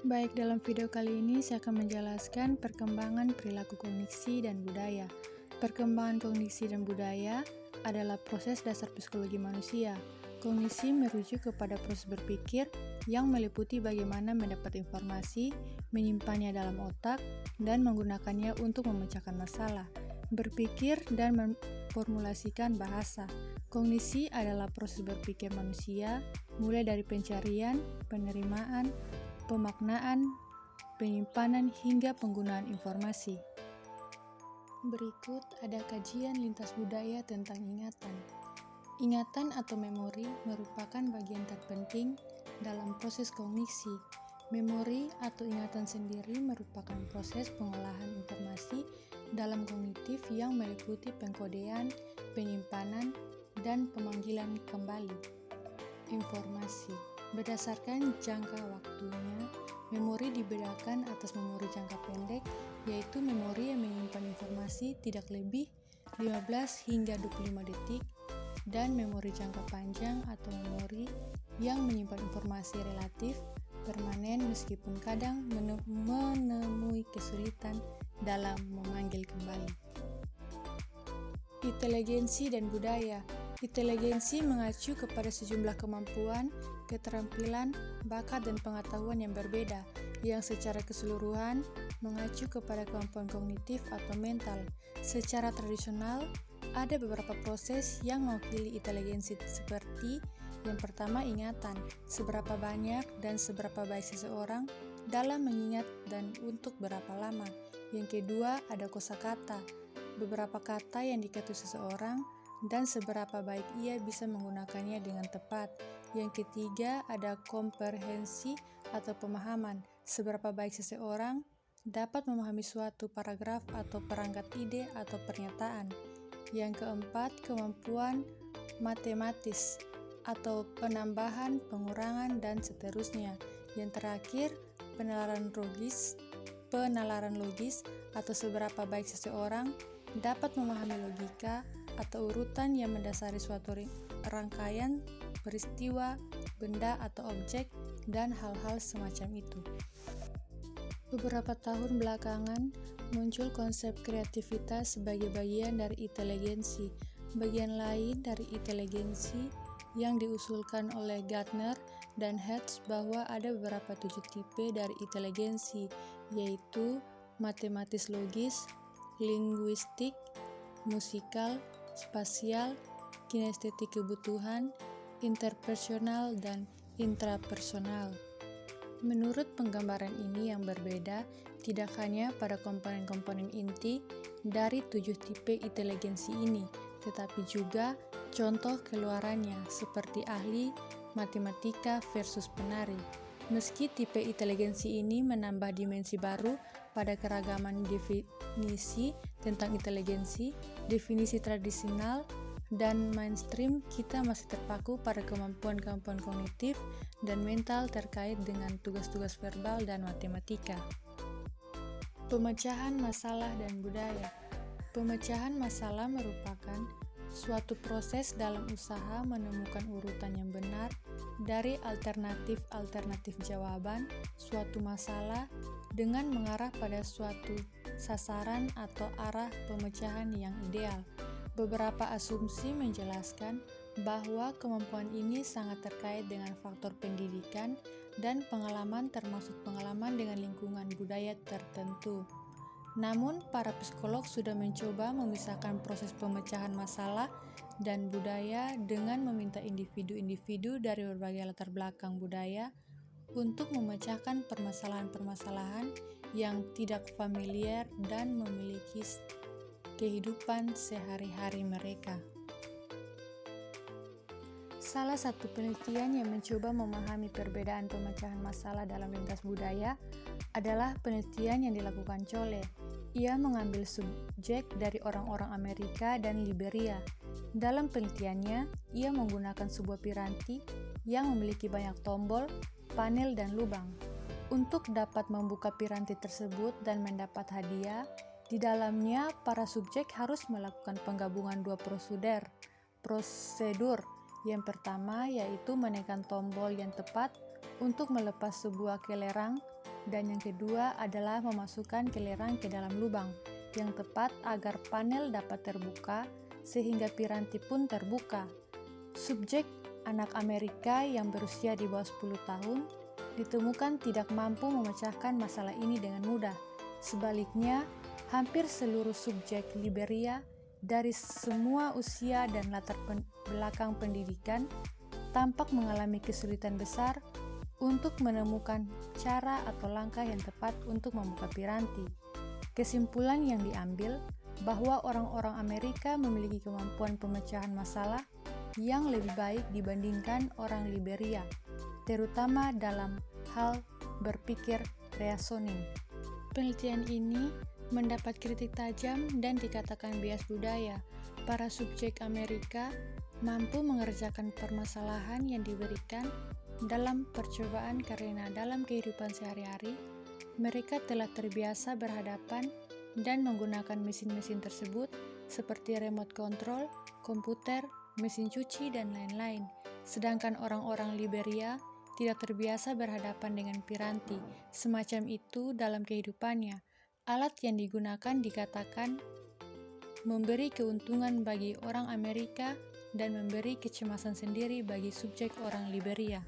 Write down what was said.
Baik, dalam video kali ini saya akan menjelaskan perkembangan perilaku kognisi dan budaya. Perkembangan kognisi dan budaya adalah proses dasar psikologi manusia. Kognisi merujuk kepada proses berpikir yang meliputi bagaimana mendapat informasi, menyimpannya dalam otak, dan menggunakannya untuk memecahkan masalah, berpikir, dan memformulasikan bahasa. Kognisi adalah proses berpikir manusia, mulai dari pencarian, penerimaan, pemaknaan, penyimpanan, hingga penggunaan informasi. Berikut ada kajian lintas budaya tentang ingatan. Ingatan atau memori merupakan bagian terpenting dalam proses kognisi. Memori atau ingatan sendiri merupakan proses pengolahan informasi dalam kognitif yang meliputi pengkodean, penyimpanan, dan pemanggilan kembali informasi. Berdasarkan jangka waktunya, memori dibedakan atas memori jangka pendek, yaitu memori yang menyimpan informasi tidak lebih 15 hingga 25 detik, dan memori jangka panjang atau memori yang menyimpan informasi relatif permanen meskipun kadang menemui kesulitan dalam memanggil kembali. Inteligensi dan budaya. Inteligensi mengacu kepada sejumlah kemampuan, keterampilan, bakat, dan pengetahuan yang berbeda, yang secara keseluruhan mengacu kepada kemampuan kognitif atau mental. Secara tradisional, ada beberapa proses yang mewakili inteligensi seperti yang pertama, ingatan, seberapa banyak dan seberapa baik seseorang dalam mengingat dan untuk berapa lama. Yang kedua, ada kosakata, beberapa kata yang diketahui seseorang dan seberapa baik ia bisa menggunakannya dengan tepat. Yang ketiga, ada komprehensi atau pemahaman, seberapa baik seseorang dapat memahami suatu paragraf atau perangkat ide atau pernyataan. Yang keempat, kemampuan matematis atau penambahan, pengurangan, dan seterusnya. Yang terakhir, penalaran logis atau seberapa baik seseorang dapat memahami logika atau urutan yang mendasari suatu rangkaian peristiwa, benda atau objek, dan hal-hal semacam itu. Beberapa tahun belakangan muncul konsep kreativitas sebagai bagian dari inteligensi. Bagian lain dari inteligensi yang diusulkan oleh Gardner dan Hertz bahwa ada beberapa 7 tipe dari inteligensi, yaitu matematis logis, linguistik, musikal, spasial, kinestetik kebutuhan, interpersonal, dan intrapersonal. Menurut penggambaran ini yang berbeda, tidak hanya pada komponen-komponen inti dari 7 tipe inteligensi ini, tetapi juga contoh keluarannya seperti ahli matematika versus penari. Meski tipe inteligensi ini menambah dimensi baru pada keragaman definisi tentang inteligensi, definisi tradisional dan mainstream, kita masih terpaku pada kemampuan-kemampuan kognitif dan mental terkait dengan tugas-tugas verbal dan matematika. Pemecahan masalah dan budaya. Pemecahan masalah merupakan suatu proses dalam usaha menemukan urutan yang benar dari alternatif-alternatif jawaban suatu masalah dengan mengarah pada suatu sasaran atau arah pemecahan yang ideal. Beberapa asumsi menjelaskan bahwa kemampuan ini sangat terkait dengan faktor pendidikan dan pengalaman, termasuk pengalaman dengan lingkungan budaya tertentu. Namun, para psikolog sudah mencoba memisahkan proses pemecahan masalah dan budaya dengan meminta individu-individu dari berbagai latar belakang budaya untuk memecahkan permasalahan-permasalahan yang tidak familiar dan memiliki kehidupan sehari-hari mereka. Salah satu penelitian yang mencoba memahami perbedaan pemecahan masalah dalam lintas budaya adalah penelitian yang dilakukan Chole. Ia mengambil subjek dari orang-orang Amerika dan Liberia. Dalam penelitiannya, ia menggunakan sebuah piranti yang memiliki banyak tombol, panel, dan lubang. Untuk dapat membuka piranti tersebut dan mendapat hadiah, di dalamnya para subjek harus melakukan penggabungan 2 prosedur. Yang pertama yaitu menekan tombol yang tepat untuk melepas sebuah kelerang, dan yang kedua adalah memasukkan kelerang ke dalam lubang yang tepat agar panel dapat terbuka sehingga piranti pun terbuka. Subjek anak Amerika yang berusia di bawah 10 tahun ditemukan tidak mampu memecahkan masalah ini dengan mudah. Sebaliknya, hampir seluruh subjek Liberia dari semua usia dan latar belakang pendidikan tampak mengalami kesulitan besar untuk menemukan cara atau langkah yang tepat untuk membuka piranti. Kesimpulan yang diambil bahwa orang-orang Amerika memiliki kemampuan pemecahan masalah yang lebih baik dibandingkan orang Liberia, terutama dalam hal berpikir reasoning. Penelitian ini mendapat kritik tajam dan dikatakan bias budaya. Para subjek Amerika mampu mengerjakan permasalahan yang diberikan dalam percobaan karena dalam kehidupan sehari-hari, mereka telah terbiasa berhadapan dan menggunakan mesin-mesin tersebut seperti remote control, komputer, mesin cuci, dan lain-lain. Sedangkan orang-orang Liberia tidak terbiasa berhadapan dengan piranti semacam itu dalam kehidupannya. Alat yang digunakan dikatakan memberi keuntungan bagi orang Amerika dan memberi kecemasan sendiri bagi subjek orang Liberia.